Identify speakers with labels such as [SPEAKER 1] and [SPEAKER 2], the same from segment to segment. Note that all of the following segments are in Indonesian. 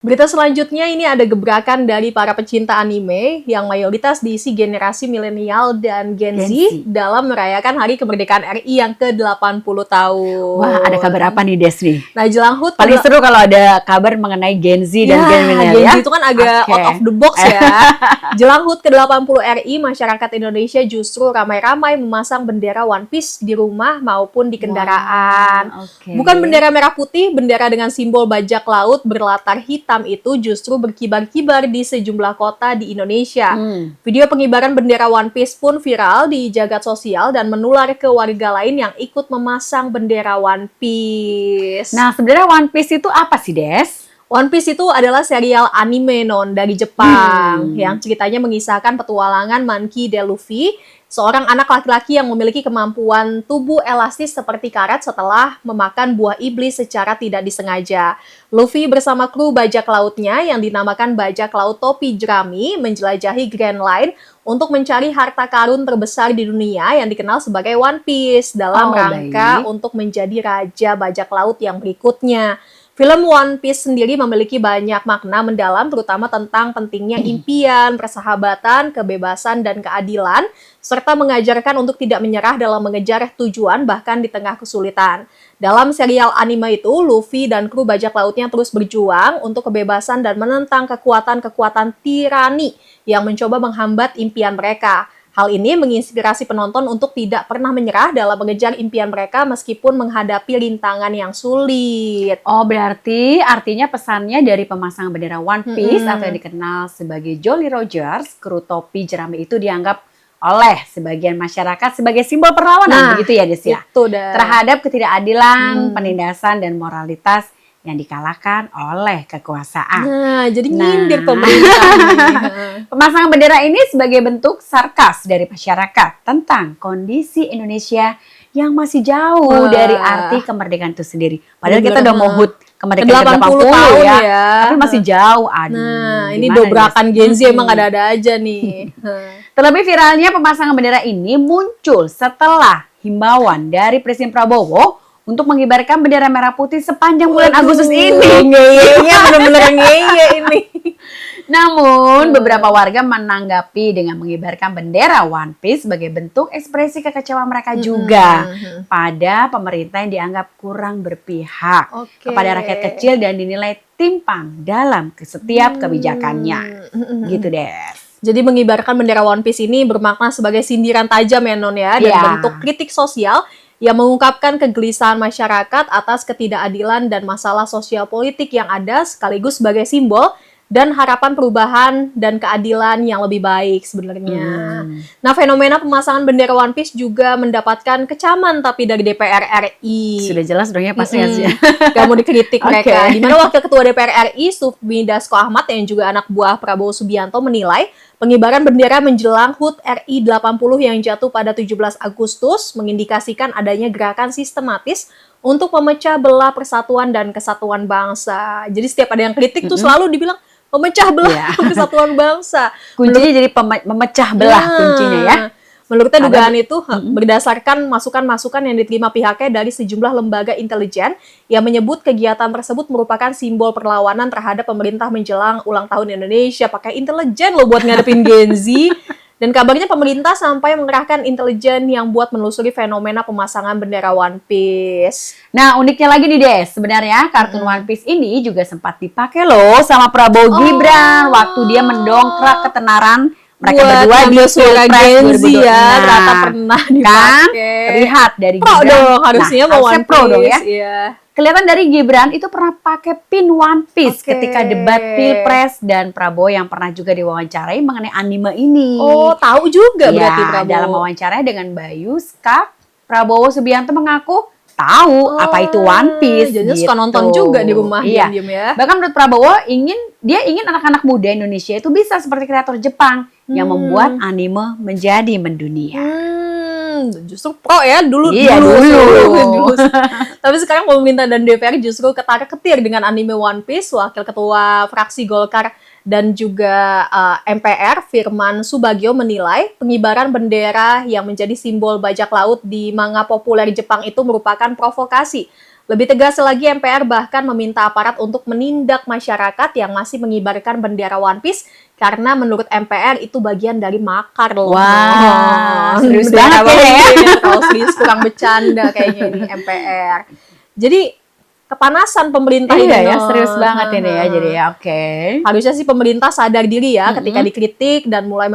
[SPEAKER 1] Berita selanjutnya ini ada gebrakan dari para pecinta anime yang mayoritas diisi generasi milenial dan Gen Z
[SPEAKER 2] Gen Z.
[SPEAKER 1] dalam merayakan Hari Kemerdekaan RI yang ke-80
[SPEAKER 2] Wah, ada kabar
[SPEAKER 1] tahun.
[SPEAKER 2] apa nih Des nih?
[SPEAKER 1] Nah, jelang HUT
[SPEAKER 2] Paling seru kalau ada kabar mengenai Gen Z dan Gen milenial
[SPEAKER 1] Gen
[SPEAKER 2] ya.
[SPEAKER 1] Z itu kan agak
[SPEAKER 2] Oke.
[SPEAKER 1] out of the box ya. Jelang HUT ke-80 RI, masyarakat Indonesia justru ramai-ramai memasang bendera One Piece di rumah maupun di kendaraan.
[SPEAKER 2] Wah, oke.
[SPEAKER 1] Bukan bendera merah putih, bendera dengan simbol bajak laut berlatar hitam itu justru berkibar-kibar di sejumlah kota di Indonesia. Video pengibaran bendera One Piece pun viral di jagat sosial dan menular ke warga lain yang ikut memasang bendera One Piece.
[SPEAKER 2] Nah, sebenarnya One Piece itu apa sih, Des?
[SPEAKER 1] One Piece itu adalah serial anime dari Jepang yang ceritanya mengisahkan petualangan Monkey D. Luffy, seorang anak laki-laki yang memiliki kemampuan tubuh elastis seperti karet setelah memakan buah iblis secara tidak disengaja. Luffy bersama kru bajak lautnya yang dinamakan bajak laut topi jerami menjelajahi Grand Line untuk mencari harta karun terbesar di dunia yang dikenal sebagai One Piece dalam rangka untuk menjadi raja bajak laut yang berikutnya. Film One Piece sendiri memiliki banyak makna mendalam, terutama tentang pentingnya impian, persahabatan, kebebasan, dan keadilan, serta mengajarkan untuk tidak menyerah dalam mengejar tujuan bahkan di tengah kesulitan. Dalam serial anime itu, Luffy dan kru bajak lautnya terus berjuang untuk kebebasan dan menentang kekuatan-kekuatan tirani yang mencoba menghambat impian mereka. Hal ini menginspirasi penonton untuk tidak pernah menyerah dalam mengejar impian mereka meskipun menghadapi rintangan yang sulit.
[SPEAKER 2] Oh, berarti artinya pesannya dari pemasang bendera One Piece atau yang dikenal sebagai Jolly Rogers, kru topi jerami itu dianggap oleh sebagian masyarakat sebagai simbol perlawanan, begitu ya Des ya?
[SPEAKER 1] Itu dah.
[SPEAKER 2] Terhadap ketidakadilan, penindasan, dan moralitas yang dikalahkan oleh kekuasaan.
[SPEAKER 1] Nah, jadi nyindir pemerintah nih.
[SPEAKER 2] Pemasangan bendera ini sebagai bentuk sarkas dari masyarakat tentang kondisi Indonesia yang masih jauh dari arti kemerdekaan itu sendiri. Padahal kita udah mau HUT kemerdekaan 80 tahun ya, tapi masih jauh. Aduh,
[SPEAKER 1] nah, ini dobrakan Gen Z emang ada-ada aja nih.
[SPEAKER 2] Terlebih viralnya pemasangan bendera ini muncul setelah himbauan dari Presiden Prabowo untuk mengibarkan bendera merah putih sepanjang bulan Agustus ini.
[SPEAKER 1] Ngeyenya bener-bener ngeye ini.
[SPEAKER 2] Namun, beberapa warga menanggapi dengan mengibarkan bendera One Piece sebagai bentuk ekspresi kekecewaan mereka juga pada pemerintah yang dianggap kurang berpihak kepada rakyat kecil dan dinilai timpang dalam setiap kebijakannya. Gitu deh.
[SPEAKER 1] Jadi mengibarkan bendera One Piece ini bermakna sebagai sindiran tajam ya Non ya, dan bentuk kritik sosial yang mengungkapkan kegelisahan masyarakat atas ketidakadilan dan masalah sosial politik yang ada sekaligus sebagai simbol dan harapan perubahan dan keadilan yang lebih baik sebenarnya. Nah, fenomena pemasangan bendera One Piece juga mendapatkan kecaman tapi dari DPR RI.
[SPEAKER 2] Sudah jelas dong ya pasti ya.
[SPEAKER 1] Gak mau dikritik mereka. Di mana Wakil Ketua DPR RI Sufmi Dasko Ahmad yang juga anak buah Prabowo Subianto menilai pengibaran bendera menjelang HUT RI 80 yang jatuh pada 17 Agustus mengindikasikan adanya gerakan sistematis untuk memecah belah persatuan dan kesatuan bangsa. Jadi setiap ada yang kritik tuh selalu dibilang memecah belah kesatuan bangsa.
[SPEAKER 2] Kuncinya jadi memecah belah kuncinya ya.
[SPEAKER 1] Menurutnya dugaan itu berdasarkan masukan-masukan yang diterima pihaknya dari sejumlah lembaga intelijen yang menyebut kegiatan tersebut merupakan simbol perlawanan terhadap pemerintah menjelang ulang tahun Indonesia. Pakai intelijen loh buat ngadepin Gen Z. Dan kabarnya pemerintah sampai mengerahkan intelijen yang buat menelusuri fenomena pemasangan bendera One Piece.
[SPEAKER 2] Nah, uniknya lagi nih Des, sebenarnya kartun One Piece ini juga sempat dipakai loh sama Prabowo Gibran waktu dia mendongkrak ketenaran mereka berdua di
[SPEAKER 1] suara Gen Z ya, ternyata pernah dipakai.
[SPEAKER 2] Kan? Terlihat dari
[SPEAKER 1] Pro
[SPEAKER 2] Gibran.
[SPEAKER 1] dong, harusnya mau One
[SPEAKER 2] pro
[SPEAKER 1] Piece
[SPEAKER 2] dong ya.
[SPEAKER 1] Iya.
[SPEAKER 2] Kelihatan dari Gibran itu pernah pakai pin One Piece ketika debat Pilpres dan Prabowo yang pernah juga diwawancarai mengenai anime ini.
[SPEAKER 1] Oh, tahu juga berarti Prabowo.
[SPEAKER 2] Dalam wawancaranya dengan Bayu Skak, Prabowo Subianto mengaku tahu apa itu One Piece.
[SPEAKER 1] Jadi suka nonton juga di rumah diam-diam ya.
[SPEAKER 2] Bahkan menurut Prabowo dia ingin anak-anak muda Indonesia itu bisa seperti kreator Jepang yang membuat anime menjadi mendunia.
[SPEAKER 1] Justru pro ya dulu. Tapi sekarang pemerintah dan DPR justru ketar-ketir dengan anime One Piece. Wakil Ketua Fraksi Golkar dan juga MPR Firman Subagio menilai pengibaran bendera yang menjadi simbol bajak laut di manga populer Jepang itu merupakan provokasi Lebih tegas lagi, MPR bahkan meminta aparat untuk menindak masyarakat yang masih mengibarkan bendera One Piece karena menurut MPR itu bagian dari makar loh.
[SPEAKER 2] Wah, serius
[SPEAKER 1] Bendera
[SPEAKER 2] banget ya.
[SPEAKER 1] One Piece. Kalau serius kurang bercanda kayaknya ini MPR. Jadi kepanasan pemerintah
[SPEAKER 2] Iya
[SPEAKER 1] ini.
[SPEAKER 2] ya, serius banget ini ya. Jadi ya, oke.
[SPEAKER 1] Harusnya sih pemerintah sadar diri ya ketika dikritik dan mulai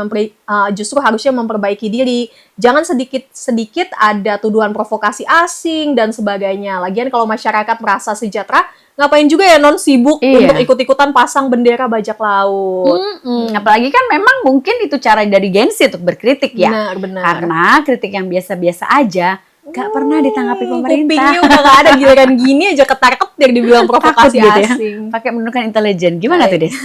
[SPEAKER 1] justru harusnya memperbaiki diri. Jangan sedikit-sedikit ada tuduhan provokasi asing dan sebagainya. Lagian kalau masyarakat merasa sejahtera, ngapain juga ya non sibuk
[SPEAKER 2] Iya.
[SPEAKER 1] untuk ikut-ikutan pasang bendera bajak laut.
[SPEAKER 2] Apalagi kan memang mungkin itu cara dari Gensi untuk berkritik ya.
[SPEAKER 1] Benar.
[SPEAKER 2] Karena kritik yang biasa-biasa aja gak pernah ditanggapi pemerintah.
[SPEAKER 1] Kupingnya udah gak ada, giliran gini aja ketar-ketir dibilang provokasi
[SPEAKER 2] Takut gitu ya.
[SPEAKER 1] asing.
[SPEAKER 2] Pakai menurunkan intelijen. Gimana tuh, Des?